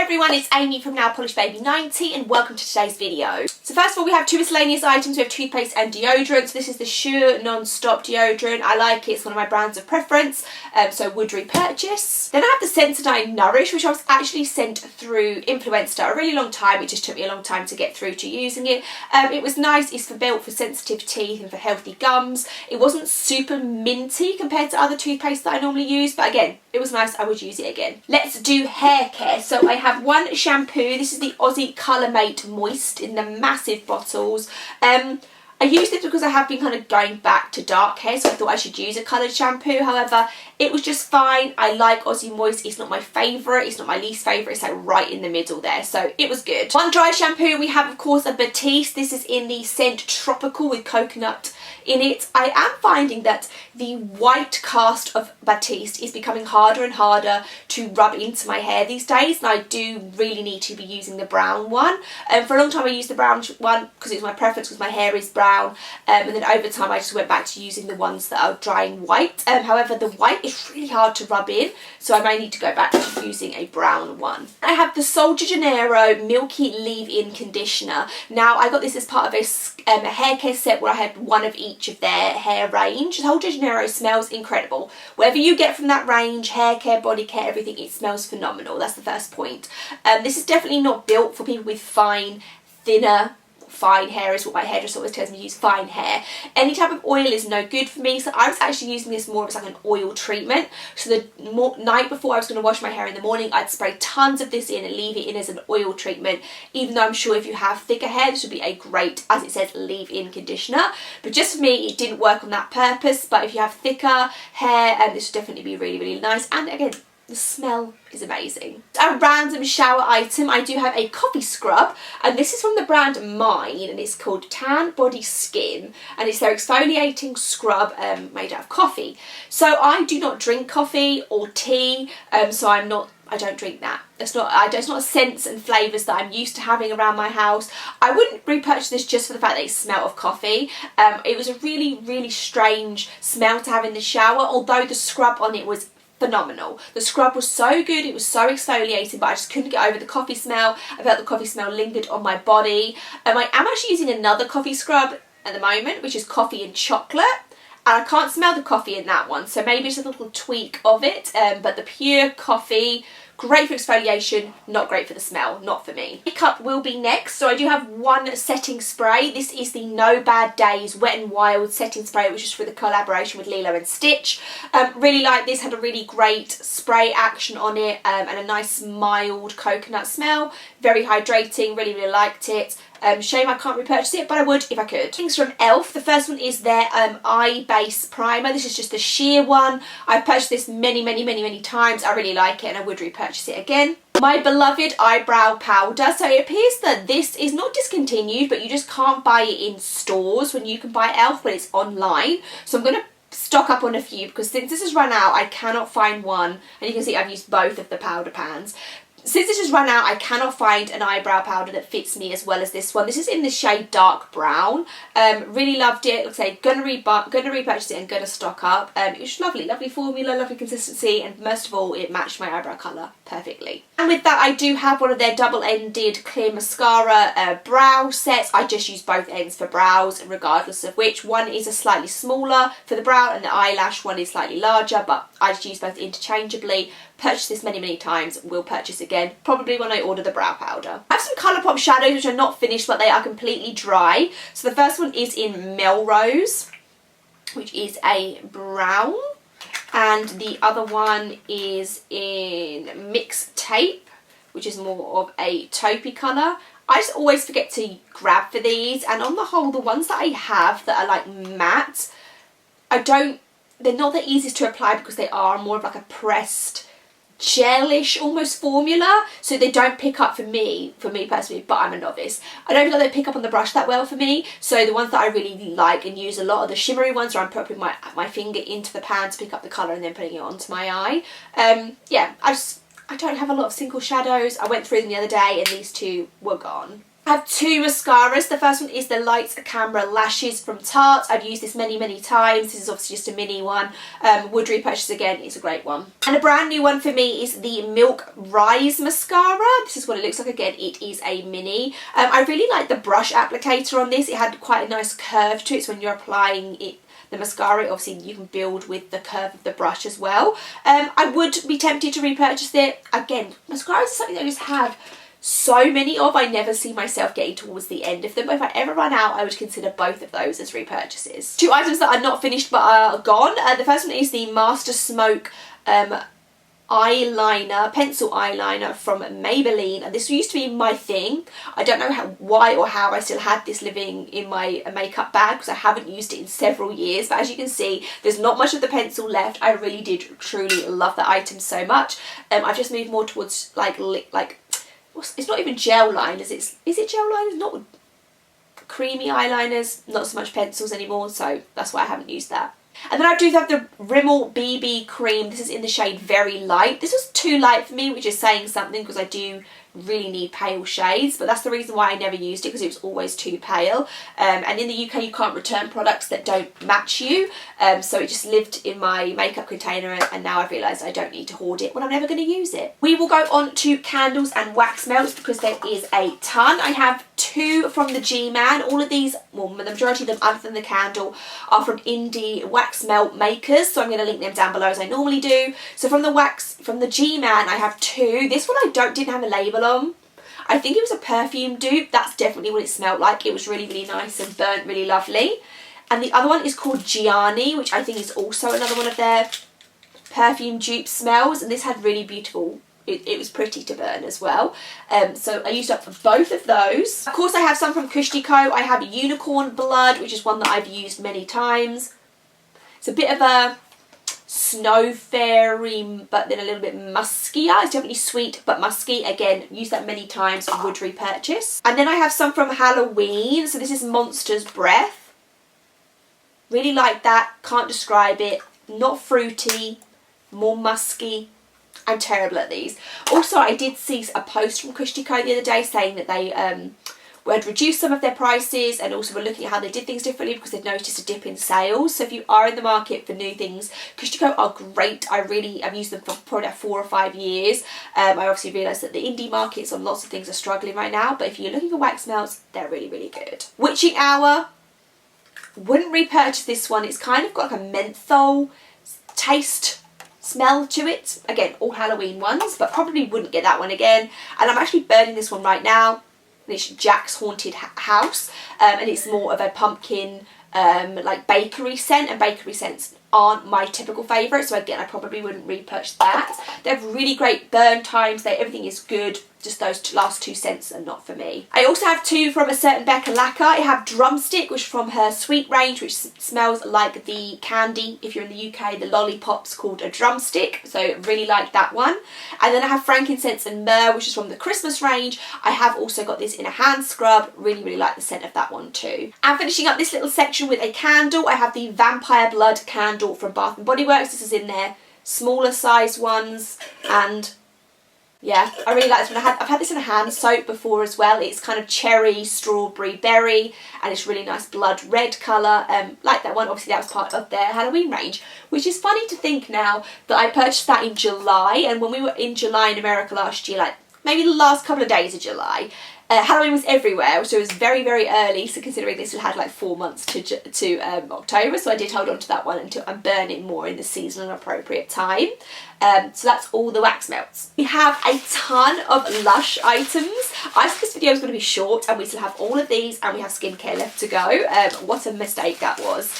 everyone, it's Amy from Lollipolish Baby 90 and welcome to today's video. So first of all, we have two miscellaneous items. We have toothpaste and deodorant. So this is the Shein non-stop deodorant. I like it, it's one of my brands of preference, so would repurchase. Then I have the Sensodyne Nourish, which I was actually sent through Influencer a really long time. It just took me a long time to get through to using it. It was nice, it's built for sensitive teeth and for healthy gums. It wasn't super minty compared to other toothpaste that I normally use, but again, it was nice, I would use it again. Let's do hair care. So I have one shampoo. This is the Aussie Colourmate Moist in the massive bottles. I use this because I have been kind of going back to dark hair, so I thought I should use a coloured shampoo. However, it was just fine. I like Aussie Moist. It's not my favourite. It's not my least favourite. It's like right in the middle there, so it was good. One dry shampoo, we have of course a Batiste. This is in the scent Tropical with coconut in it. I am finding that the white cast of Batiste is becoming harder and harder to rub into my hair these days, and I do really need to be using the brown one. For a long time I used the brown one because it was my preference because my hair is brown, and then over time I just went back to using the ones that are drying white. However, the white is really hard to rub in, so I may need to go back to using a brown one. I have the Sol de Janeiro Milky Leave-In Conditioner. Now I got this as part of a hair care set where I had one of each of their hair range. Sol de Janeiro smells incredible. Whatever you get from that range, hair care, body care, everything, it smells phenomenal. That's the first point. This is definitely not built for people with fine hair is what my hairdresser always tells me to use, fine hair. Any type of oil is no good for me, so I was actually using this more as like an oil treatment. So the night before I was going to wash my hair in the morning, I'd spray tons of this in and leave it in as an oil treatment, even though I'm sure if you have thicker hair this would be a great, as it says, leave-in conditioner. But just for me it didn't work on that purpose, but if you have thicker hair, this would definitely be really, really nice. And again, the smell is amazing. A random shower item, I do have a coffee scrub, and this is from the brand Mine, and it's called Tan Body Skin, and it's their exfoliating scrub made out of coffee. So I do not drink coffee or tea, so I don't drink that. It's not scents and flavours that I'm used to having around my house. I wouldn't repurchase this just for the fact that it smelled of coffee. It was a really, really strange smell to have in the shower, although the scrub on it was phenomenal. The scrub was so good, it was so exfoliating, but I just couldn't get over the coffee smell. I felt the coffee smell lingered on my body. I am actually using another coffee scrub at the moment, which is coffee and chocolate, and I can't smell the coffee in that one, so maybe just a little tweak of it, but the pure coffee, great for exfoliation, not great for the smell, not for me. Makeup will be next, so I do have one setting spray. This is the No Bad Days Wet n Wild setting spray, which is for the collaboration with Lilo and Stitch. Really like this, had a really great spray action on it, and a nice mild coconut smell. Very hydrating, really, really liked it. Shame I can't repurchase it, but I would if I could. Things from e.l.f. The first one is their eye base primer. This is just the sheer one. I've purchased this many times. I really like it and I would repurchase it again. My beloved eyebrow powder. So it appears that this is not discontinued, but you just can't buy it in stores when you can buy e.l.f. when it's online. So I'm going to stock up on a few because since this has run out I cannot find one, and you can see I've used both of the powder pans. Since this has run out, I cannot find an eyebrow powder that fits me as well as this one. This is in the shade Dark Brown. Really loved it. Like I say, gonna repurchase it and gonna stock up. It was lovely, lovely formula, lovely consistency, and most of all, it matched my eyebrow colour perfectly. And with that, I do have one of their double-ended clear mascara brow sets. I just use both ends for brows, regardless of which. One is a slightly smaller for the brow, and the eyelash one is slightly larger, but I just use both interchangeably. Purchased this many times, will purchase again, probably when I order the brow powder. I have some Colourpop shadows which are not finished, but they are completely dry. So the first one is in Melrose, which is a brown, and the other one is in Mix Tape, which is more of a taupey colour. I just always forget to grab for these, and on the whole, the ones that I have that are like matte, they're not the easiest to apply because they are more of like a pressed gelish almost formula, so they don't pick up for me personally, but I'm a novice. I don't feel like they pick up on the brush that well for me, so the ones that I really like and use a lot are the shimmery ones where I'm putting my finger into the pan to pick up the colour and then putting it onto my eye. Yeah, I don't have a lot of single shadows. I went through them the other day and these two were gone. I have two mascaras. The first one is the Light Camera Lashes from Tarte. I've used this many times. This is obviously just a mini one. Would repurchase again. It's a great one. And a brand new one for me is the Milk Rise Mascara. This is what it looks like. Again, it is a mini. I really like the brush applicator on this. It had quite a nice curve to it, so when you're applying it, the mascara, obviously you can build with the curve of the brush as well. I would be tempted to repurchase it. Again, mascara is something that I just have so many of. I never see myself getting towards the end of them, but if I ever run out, I would consider both of those as repurchases. Two items that are not finished but are gone. The first one is the Master Smoke eyeliner, pencil eyeliner from Maybelline, and this used to be my thing. I don't know why or how I still had this living in my makeup bag, because I haven't used it in several years, but as you can see, there's not much of the pencil left. I really did truly love that item so much. I've just moved more towards it's not even gel liners, is it gel liners? Not creamy eyeliners, not so much pencils anymore, so that's why I haven't used that. And then I do have the Rimmel BB cream. This is in the shade Very Light. This was too light for me, which is saying something, because I do really need pale shades, but that's the reason why I never used it, because it was always too pale. And in the UK you can't return products that don't match you, so it just lived in my makeup container, and now I've realised I don't need to hoard it when I'm never going to use it. We will go on to candles and wax melts, because there is a ton. I have two from the G-Man. All of these, well, the majority of them other than the candle, are from indie wax melt makers, so I'm going to link them down below as I normally do. So from the G-Man I have two. This one I didn't have a label on. I think it was a perfume dupe. That's definitely what it smelled like. It was really nice and burnt really lovely. And the other one is called Gianni, which I think is also another one of their perfume dupe smells, and this had really beautiful, it was pretty to burn as well. So I used up both of those. Of course I have some from Kushtico. I have Unicorn Blood, which is one that I've used many times. It's a bit of a snow fairy, but then a little bit muskier. It's definitely sweet but musky. Again, used that many times, would repurchase. And then I have some from Halloween. So this is Monster's Breath. Really like that. Can't describe it. Not fruity, more musky. I'm terrible at these. Also, I did see a post from Kushtico the other day saying that they had reduced some of their prices, and also were looking at how they did things differently because they'd noticed a dip in sales. So if you are in the market for new things, Kushtico are great. I've used them for probably 4 or 5 years. I obviously realised that the indie markets on lots of things are struggling right now, but if you're looking for wax melts, they're really good. Witching Hour, wouldn't repurchase this one. It's kind of got like a menthol taste smell to it. Again, all Halloween ones, but probably wouldn't get that one again. And I'm actually burning this one right now. It's Jack's Haunted House, and it's more of a pumpkin like bakery scent, and bakery scents aren't my typical favourite, so again I probably wouldn't repurchase that. They have really great burn times, everything is good, just those last two scents are not for me. I also have two from a certain Becca Lacquer. I have Drumstick, which is from her Sweet range, which smells like the candy, if you're in the UK, the lollipops called a drumstick, so really like that one. And then I have Frankincense and Myrrh, which is from the Christmas range. I have also got this in a hand scrub, really like the scent of that one too. And finishing up this little section with a candle, I have the Vampire Blood candle from Bath & Body Works. This is in their smaller size ones, and yeah, I really like this one. I've had this in a hand soap before as well. It's kind of cherry, strawberry, berry, and it's really nice blood red colour. Like that one. Obviously that was part of their Halloween range, which is funny to think now that I purchased that in July, and when we were in July in America last year, like maybe the last couple of days of July, Halloween was everywhere, so it was very very early, so considering this had like 4 months to October, so I did hold on to that one until I burn it more in the seasonal appropriate time. So that's all the wax melts. We have a ton of Lush items. I think this video is going to be short, and we still have all of these, and we have skincare left to go. What a mistake that was.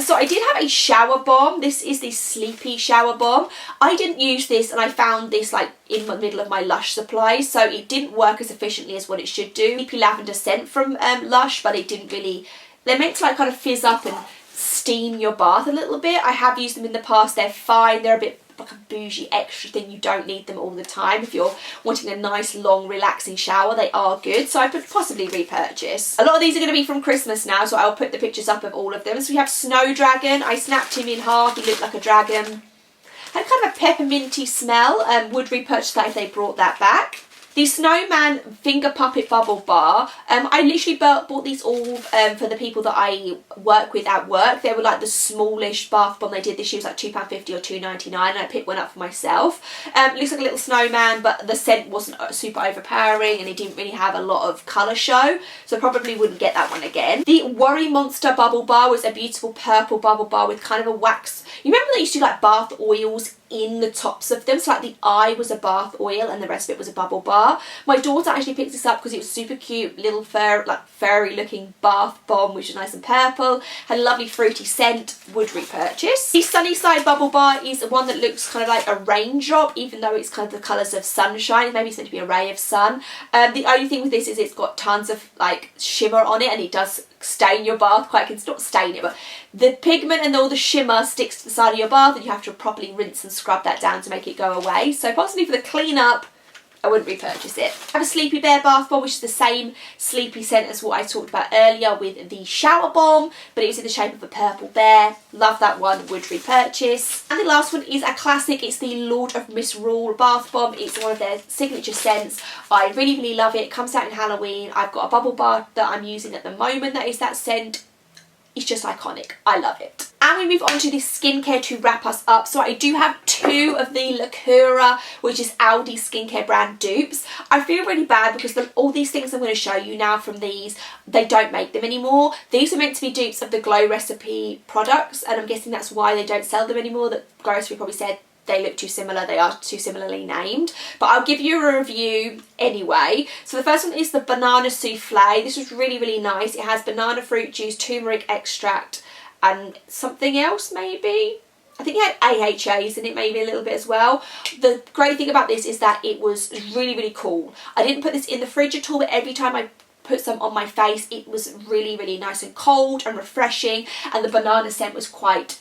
So I did have a shower bomb. This is the Sleepy Shower Bomb. I didn't use this, and I found this like in the middle of my Lush supplies, so it didn't work as efficiently as what it should do. Sleepy lavender scent from Lush, but it didn't really, they're meant to like kind of fizz up and steam your bath a little bit. I have used them in the past. They're fine. They're a bit like a bougie extra thing. You don't need them all the time. If you're wanting a nice long relaxing shower, they are good, so I could possibly repurchase. A lot of these are going to be from Christmas now, so I'll put the pictures up of all of them. So we have Snow Dragon. I snapped him in half. He looked like a dragon. Had kind of a pepperminty smell. Would repurchase that if they brought that back. The Snowman Finger Puppet Bubble Bar. I literally bought these all for the people that I work with at work. They were like the smallish bath bomb they did this year. It was like £2.50 or £2.99, and I picked one up for myself. It looks like a little snowman, but the scent wasn't super overpowering and it didn't really have a lot of colour show, so I probably wouldn't get that one again. The Worry Monster Bubble Bar was a beautiful purple bubble bar with kind of a wax. You remember they used to do like bath oils in the tops of them, so like the eye was a bath oil and the rest of it was a bubble bar. My daughter actually picked this up because it was super cute, little furry looking bath bomb, which is nice and purple, had a lovely fruity scent, would repurchase. The Sunnyside Bubble Bar is one that looks kind of like a raindrop, even though it's kind of the colours of sunshine. Maybe it's meant to be a ray of sun. The only thing with this is it's got tons of like shimmer on it, and it does stain your bath quite, it's not stain it, but the pigment and all the shimmer sticks to the side of your bath and you have to properly rinse and scrub that down to make it go away. So possibly for the clean up, I wouldn't repurchase it. I have a Sleepy Bear bath bomb, which is the same sleepy scent as what I talked about earlier with the shower bomb, but it was in the shape of a purple bear. Love that one, would repurchase. And the last one is a classic. It's the Lord of Misrule bath bomb. It's one of their signature scents. I really, really love it. It comes out in Halloween. I've got a bubble bar that I'm using at the moment that is that scent. It's just iconic. I love it. And we move on to the skincare to wrap us up. So I do have two of the Lacura, which is Aldi's skincare brand dupes. I feel really bad because all these things I'm going to show you now from these, they don't make them anymore. These are meant to be dupes of the Glow Recipe products, and I'm guessing that's why they don't sell them anymore. The Glow Recipe probably said they look too similar, they are too similarly named, but I'll give you a review anyway. So the first one is the Banana Souffle. This was really, really nice. It has banana fruit juice, turmeric extract, and something else maybe. I think it had AHAs in it maybe a little bit as well. The great thing about this is that it was really, really cool. I didn't put this in the fridge at all, but every time I put some on my face, it was really, really nice and cold and refreshing, and the banana scent was quite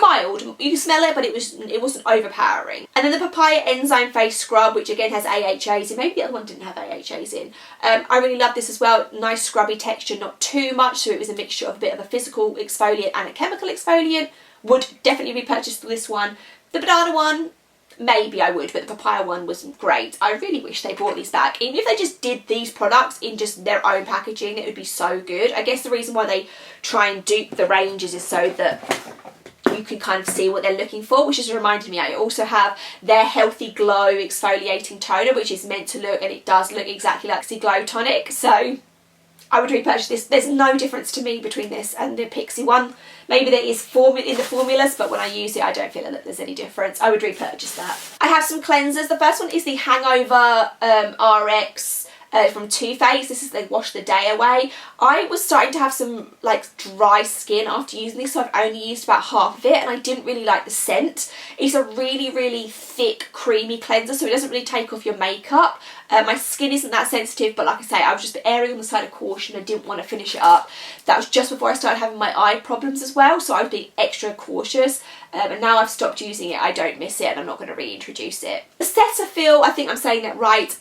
mild. You can smell it, but it wasn't overpowering. And then the Papaya Enzyme Face Scrub, which again has AHAs in. Maybe the other one didn't have AHAs in. I really love this as well. Nice scrubby texture, not too much, so it was a mixture of a bit of a physical exfoliant and a chemical exfoliant. Would definitely repurchase this one. The banana one, maybe I would, but the papaya one was great. I really wish they brought these back. Even if they just did these products in just their own packaging, it would be so good. I guess the reason why they try and dupe the ranges is so that you can kind of see what they're looking for, which has reminded me I also have their Healthy Glow exfoliating toner, which is meant to look, and it does look exactly like the Glow Tonic, so I would repurchase this. There's no difference to me between this and the Pixie one. Maybe there is in the formulas, but when I use it I don't feel that there's any difference. I would repurchase that. I have some cleansers. The first one is the Hangover RX from Too Faced. This is the Wash the Day Away. I was starting to have some like dry skin after using this, so I've only used about half of it, and I didn't really like the scent. It's a really, really thick, creamy cleanser, so it doesn't really take off your makeup. My skin isn't that sensitive, but like I say, I was just erring on the side of caution. I didn't want to finish it up. That was just before I started having my eye problems as well, so I was being extra cautious. And now I've stopped using it, I don't miss it, and I'm not going to reintroduce it. The Cetaphil, I think I'm saying that right,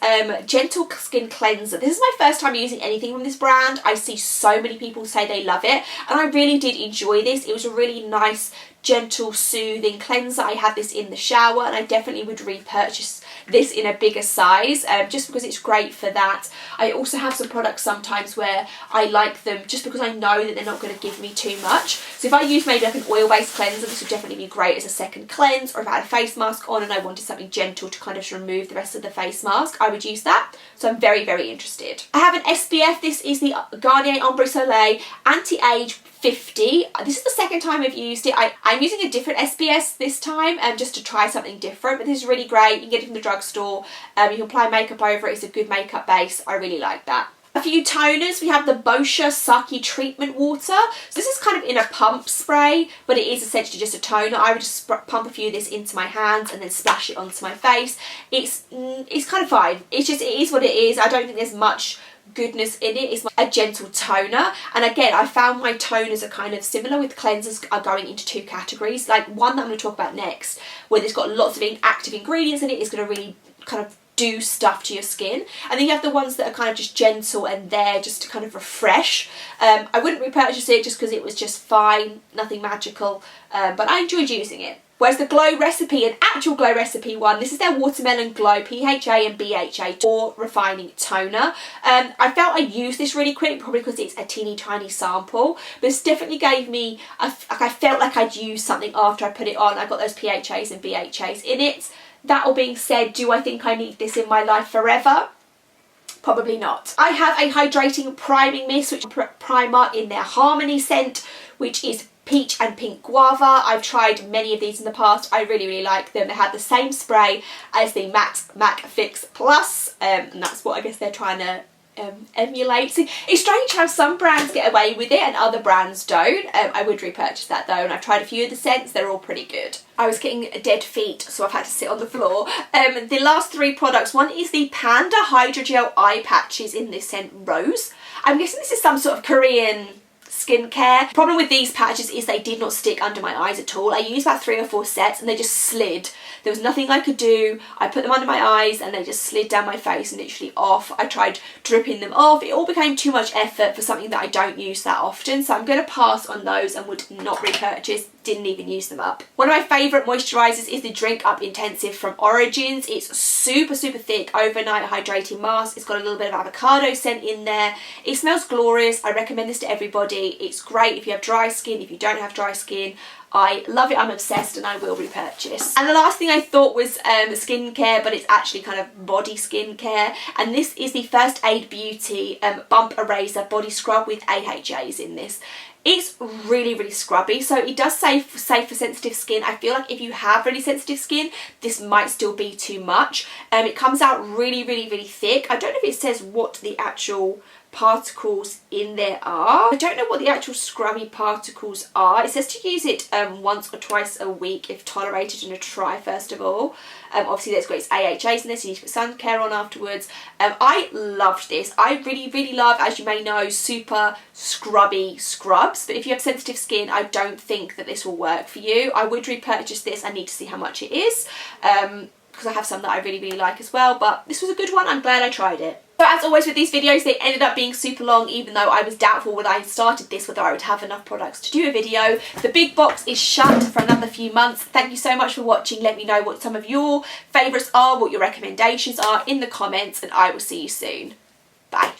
Gentle Skin Cleanser. This is my first time using anything from this brand. I see so many people say they love it, and I really did enjoy this. It was a really nice, gentle, soothing cleanser. I had this in the shower, and I definitely would repurchase this in a bigger size, just because it's great for that. I also have some products sometimes where I like them just because I know that they're not going to give me too much. So if I use maybe like an oil-based cleanser, this would definitely be great as a second cleanse, or if I had a face mask on and I wanted something gentle to kind of remove the rest of the face mask, I would use that. So I'm very, very interested. I have an SPF. This is the Garnier Ombre Soleil Anti-Age 50. This is the second time I've used it. I'm using a different SPS this time, just to try something different, but this is really great. You can get it from the drugstore. You can apply makeup over it. It's a good makeup base. I really like that. A few toners. We have the Boscia Saki Treatment Water. So this is kind of in a pump spray, but it is essentially just a toner. I would just pump a few of this into my hands and then splash it onto my face. It's kind of fine. It is what it is. I don't think there's much goodness in it. It's a gentle toner, and again I found my toners are kind of similar with cleansers, are going into two categories. Like one that I'm going to talk about next, where there's got lots of active ingredients in it, is going to really kind of do stuff to your skin, and then you have the ones that are kind of just gentle and there just to kind of refresh. I wouldn't repurchase it just because it was just fine, nothing magical, but I enjoyed using it. Whereas the Glow Recipe, an actual Glow Recipe one, this is their Watermelon Glow PHA and BHA Pore Refining Toner. I felt I used this really quick, probably because it's a teeny tiny sample, but this definitely gave me, I felt like I'd used something after I put it on. I got those PHAs and BHAs in it. That all being said, do I think I need this in my life forever? Probably not. I have a hydrating priming mist, which primer in their Harmony scent, which is peach and pink guava. I've tried many of these in the past. I really like them. They have the same spray as the MAC Fix Plus, and that's what I guess they're trying to emulate. So it's strange how some brands get away with it and other brands don't. I would repurchase that though, and I've tried a few of the scents. They're all pretty good. I was getting dead feet, so I've had to sit on the floor. The last three products, one is the Panda Hydrogel Eye Patches in this scent Rose. I'm guessing this is some sort of Korean skincare. Problem with these patches is they did not stick under my eyes at all. I used about 3 or 4 sets and they just slid. There was nothing I could do. I put them under my eyes and they just slid down my face and literally off. I tried dripping them off. It all became too much effort for something that I don't use that often, so I'm going to pass on those and would not repurchase. Didn't even use them up. One of my favourite moisturisers is the Drink Up Intensive from Origins. It's super thick overnight hydrating mask. It's got a little bit of avocado scent in there. It smells glorious. I recommend this to everybody. It's great if you have dry skin, if you don't have dry skin. I love it, I'm obsessed, and I will repurchase. And the last thing I thought was skincare, but it's actually kind of body skincare, and this is the First Aid Beauty Bump Eraser Body Scrub with AHAs in this. It's really scrubby, so it does say safe for sensitive skin. I feel like if you have really sensitive skin, this might still be too much. It comes out really thick. I don't know if it says what the actual particles in there are. I don't know what the actual scrubby particles are. It says to use it once or twice a week if tolerated, and a try first of all. Obviously there's got its AHAs in this, you need to put sun care on afterwards. I loved this. I really love, as you may know, super scrubby scrubs, but if you have sensitive skin, I don't think that this will work for you. I would repurchase this. I need to see how much it is, because I have some that I really like as well, but this was a good one. I'm glad I tried it. So as always with these videos, they ended up being super long, even though I was doubtful when I started this whether I would have enough products to do a video. The big box is shut for another few months. Thank you so much for watching. Let me know what some of your favourites are, what your recommendations are in the comments, and I will see you soon. Bye.